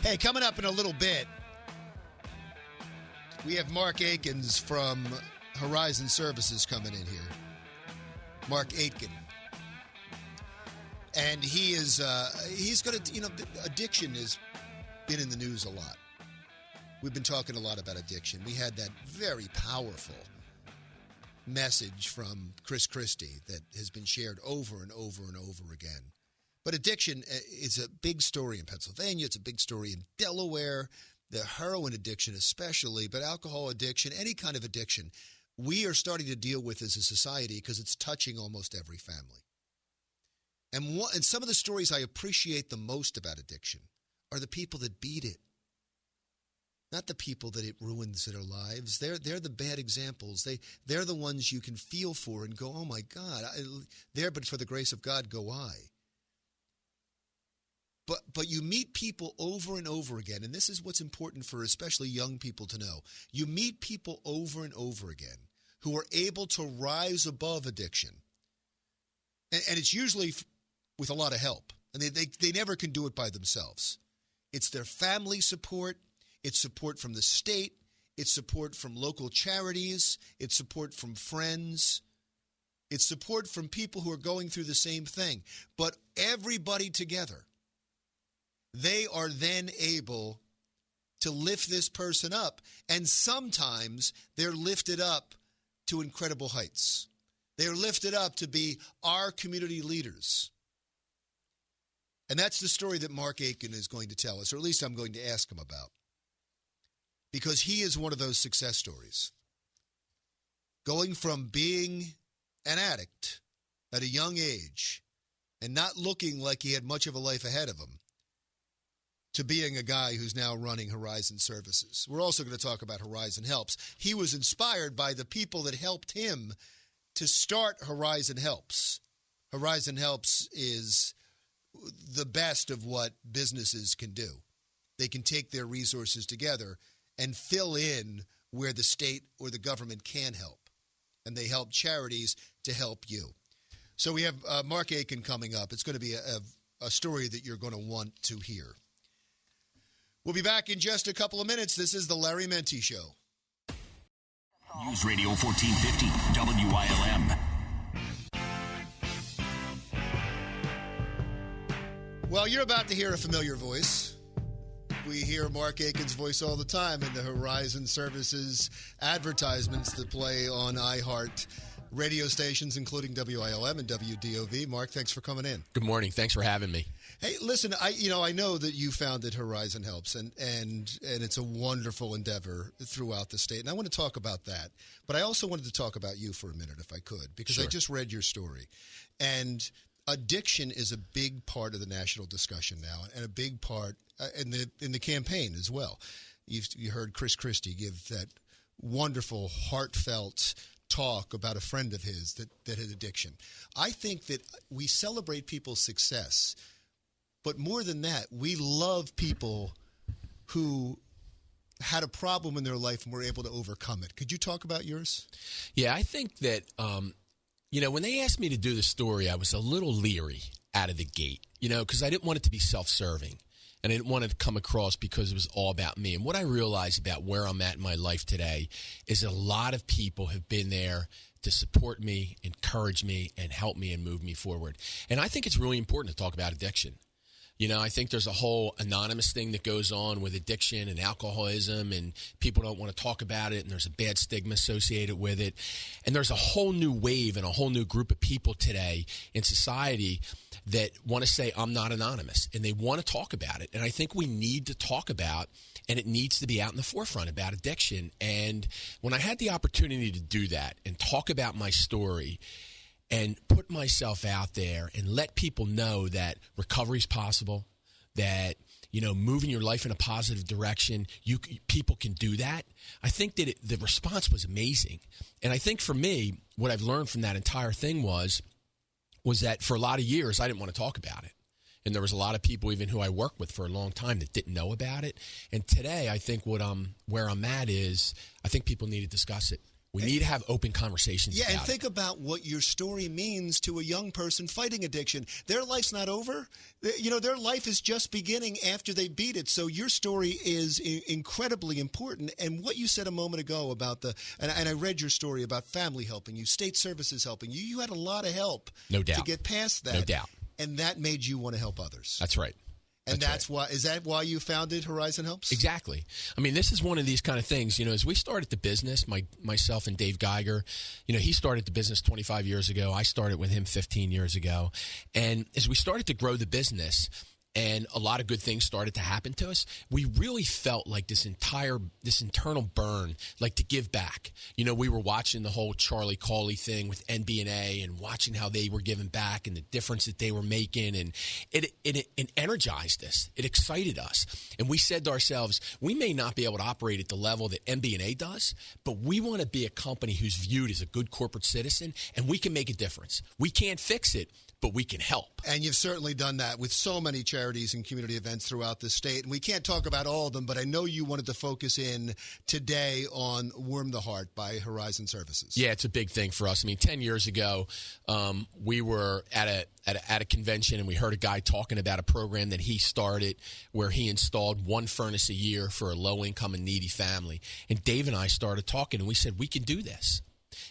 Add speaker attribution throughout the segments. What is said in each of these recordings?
Speaker 1: Hey, coming up in a little bit, we have Mark Aitken from Horizon Services coming in here. Mark Aitken. And he's going to, addiction has been in the news a lot. We've been talking a lot about addiction. We had that very powerful message from Chris Christie that has been shared over and over and over again. But addiction is a big story in Pennsylvania. It's a big story in Delaware, the heroin addiction especially, but alcohol addiction, any kind of addiction, we are starting to deal with as a society because it's touching almost every family. And some of the stories I appreciate the most about addiction are the people that beat it. Not the people that it ruins their lives. They're the bad examples. They're the ones you can feel for and go, oh my God, but for the grace of God go I. But you meet people over and over again, and this is what's important for especially young people to know. You meet people over and over again who are able to rise above addiction. And it's usually with a lot of help. And they never can do it by themselves. It's their family support. It's support from the state. It's support from local charities. It's support from friends. It's support from people who are going through the same thing. But everybody together, they are then able to lift this person up. And sometimes they're lifted up to incredible heights. They're lifted up to be our community leaders. And that's the story that Mark Aitken is going to tell us, or at least I'm going to ask him about. Because he is one of those success stories. Going from being an addict at a young age and not looking like he had much of a life ahead of him to being a guy who's now running Horizon Services. We're also going to talk about Horizon Helps. He was inspired by the people that helped him to start Horizon Helps. Horizon Helps is the best of what businesses can do. They can take their resources together and fill in where the state or the government can help. And they help charities to help you. So we have Mark Aitken coming up. It's going to be a story that you're going to want to hear. We'll be back in just a couple of minutes. This is the Larry Mendte Show.
Speaker 2: News Radio 1450, WILM.
Speaker 1: Well, you're about to hear a familiar voice. We hear Mark Aitken's voice all the time in the Horizon Services advertisements that play on iHeart radio stations, including WILM and WDOV. Mark, thanks for coming in.
Speaker 3: Good morning. Thanks for having me.
Speaker 1: Hey, listen, I know that you founded Horizon Helps, and it's a wonderful endeavor throughout the state, and I want to talk about that. But I also wanted to talk about you for a minute, if I could, because
Speaker 3: Sure.
Speaker 1: I just read your story. And addiction is a big part of the national discussion now, and a big part in the campaign as well. You heard Chris Christie give that wonderful, heartfelt talk about a friend of his that had addiction. I think that we celebrate people's success, but more than that, we love people who had a problem in their life and were able to overcome it. Could you talk about yours?
Speaker 3: Yeah, I think that, when they asked me to do the story, I was a little leery out of the gate, because I didn't want it to be self-serving. And I didn't want it to come across because it was all about me. And what I realized about where I'm at in my life today is that a lot of people have been there to support me, encourage me, and help me and move me forward. And I think it's really important to talk about addiction. I think there's a whole anonymous thing that goes on with addiction and alcoholism, and people don't want to talk about it, and there's a bad stigma associated with it. And there's a whole new wave and a whole new group of people today in society that want to say, I'm not anonymous, and they want to talk about it. And I think we need to talk about, and it needs to be out in the forefront about addiction. And when I had the opportunity to do that and talk about my story and put myself out there and let people know that recovery is possible, that, moving your life in a positive direction, people can do that. I think that the response was amazing. And I think for me, what I've learned from that entire thing was that for a lot of years, I didn't want to talk about it. And there was a lot of people even who I worked with for a long time that didn't know about it. And today, I think where I'm at is I think people need to discuss it. We need to have open conversations about
Speaker 1: and think about what your story means to a young person fighting addiction. Their life's not over. Their life is just beginning after they beat it. So your story is incredibly important. And what you said a moment ago about and I read your story about family helping you, state services helping you. You had a lot of help
Speaker 3: No doubt.
Speaker 1: to get past that.
Speaker 3: No doubt.
Speaker 1: And that made you want to help others.
Speaker 3: That's right.
Speaker 1: And that's why, is that why you founded Horizon Helps?
Speaker 3: Exactly. I mean, this is one of these kind of things, as we started the business, myself and Dave Geiger, he started the business 25 years ago. I started with him 15 years ago. And as we started to grow the business and a lot of good things started to happen to us, we really felt like this internal burn, like to give back. We were watching the whole Charlie Cawley thing with NB&A and watching how they were giving back and the difference that they were making. And it energized us. It excited us. And we said to ourselves, we may not be able to operate at the level that NB&A does, but we want to be a company who's viewed as a good corporate citizen, and we can make a difference. We can't fix it, but we can help.
Speaker 1: And you've certainly done that with so many charities and community events throughout the state. And we can't talk about all of them, but I know you wanted to focus in today on Warm the Heart by Horizon Services.
Speaker 3: Yeah, it's a big thing for us. I mean, 10 years ago, we were at a convention and we heard a guy talking about a program that he started where he installed one furnace a year for a low-income and needy family. And Dave and I started talking, and we said, we can do this.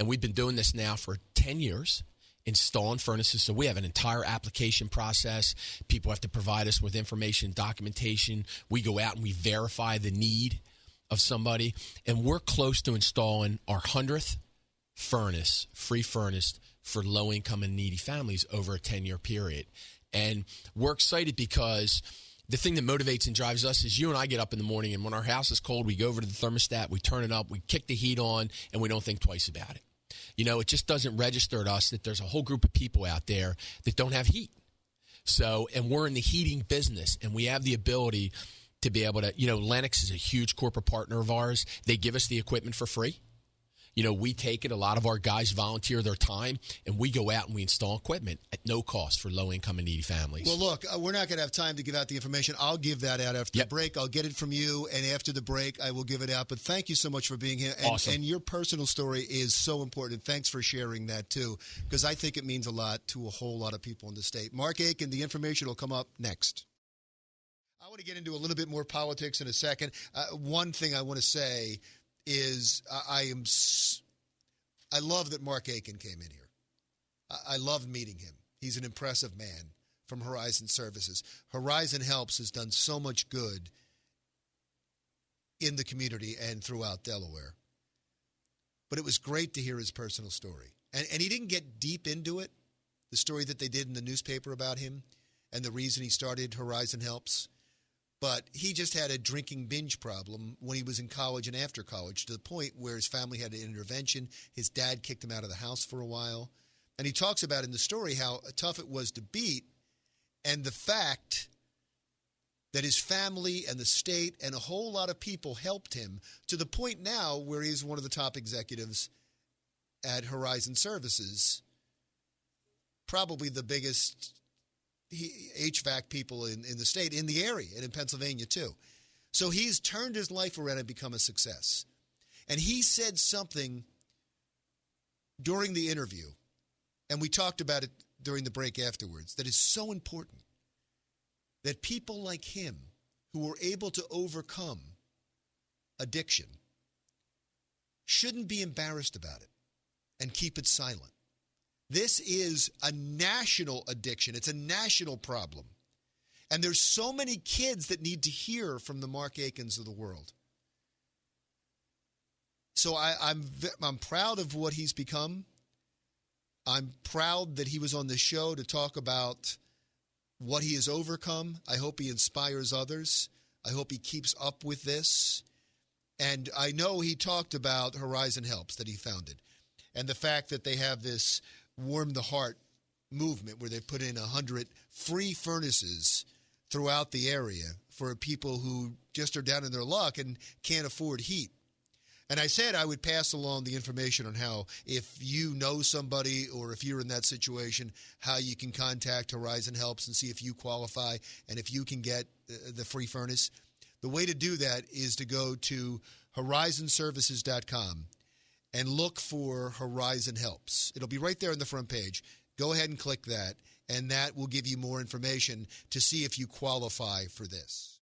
Speaker 3: And we've been doing this now for 10 years. Installing furnaces. So we have an entire application process. People have to provide us with information, documentation. We go out and we verify the need of somebody. And we're close to installing our 100th furnace, free furnace for low-income and needy families over a 10-year period. And we're excited because the thing that motivates and drives us is you and I get up in the morning, and when our house is cold, we go over to the thermostat, we turn it up, we kick the heat on, and we don't think twice about it. It just doesn't register to us that there's a whole group of people out there that don't have heat. So, and we're in the heating business, and we have the ability to be able to, Lennox is a huge corporate partner of ours. They give us the equipment for free. We take it. A lot of our guys volunteer their time, and we go out and we install equipment at no cost for low-income and needy families.
Speaker 1: Well, look, we're not going to have time to give out the information. I'll give that out after the break. I'll get it from you, and after the break, I will give it out. But thank you so much for being here. And,
Speaker 3: awesome.
Speaker 1: And your personal story is so important. Thanks for sharing that, too, because I think it means a lot to a whole lot of people in the state. Mark Aitken, the information will come up next. I want to get into a little bit more politics in a second. One thing I want to say is I love that Mark Aitken came in here. I love meeting him. He's an impressive man from Horizon Services. Horizon Helps has done so much good in the community and throughout Delaware. But it was great to hear his personal story. And he didn't get deep into it, the story that they did in the newspaper about him and the reason he started Horizon Helps. But he just had a drinking binge problem when he was in college and after college, to the point where his family had an intervention. His dad kicked him out of the house for a while. And he talks about in the story how tough it was to beat, and the fact that his family and the state and a whole lot of people helped him to the point now where he's one of the top executives at Horizon Services, probably the biggest HVAC people in the state, in the area, and in Pennsylvania too. So he's turned his life around and become a success. And he said something during the interview, and we talked about it during the break afterwards, that is so important, that people like him who were able to overcome addiction shouldn't be embarrassed about it and keep it silent. This is a national addiction. It's a national problem. And there's so many kids that need to hear from the Mark Aitkens of the world. So I'm proud of what he's become. I'm proud that he was on the show to talk about what he has overcome. I hope he inspires others. I hope he keeps up with this. And I know he talked about Horizon Helps that he founded, and the fact that they have this Warm the Heart movement where they put in 100 free furnaces throughout the area for people who just are down in their luck and can't afford heat. And I said I would pass along the information on how, if you know somebody or if you're in that situation, how you can contact Horizon Helps and see if you qualify and if you can get the free furnace. The way to do that is to go to horizonservices.com. and look for Horizon Helps. It'll be right there on the front page. Go ahead and click that, and that will give you more information to see if you qualify for this.